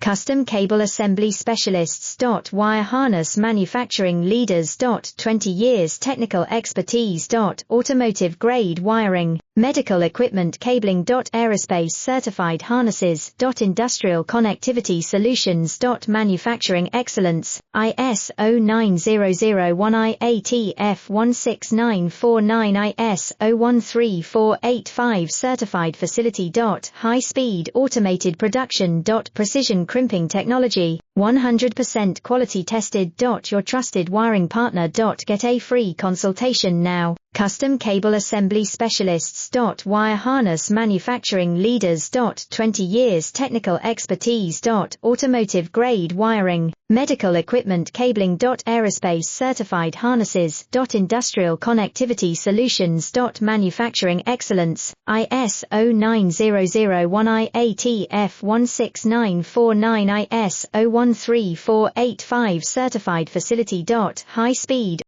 Custom Cable Assembly Specialists. Wire Harness Manufacturing Leaders. 20 years technical expertise. Automotive grade wiring, medical equipment cabling. Aerospace certified harnesses. Industrial connectivity solutions. Manufacturing excellence, ISO 9001-IATF16949, ISO 13485 certified facility. High speed automated production. Precision crimping technology, 100% quality tested. Your trusted wiring partner. Get a free consultation now. Custom Cable Assembly Specialists. Wire Harness Manufacturing Leaders. 20 years technical expertise. Automotive grade wiring, medical equipment cabling. Aerospace certified harnesses. Industrial connectivity solutions. Manufacturing excellence, ISO 9001-IATF16949, ISO 13485 certified facility. High speed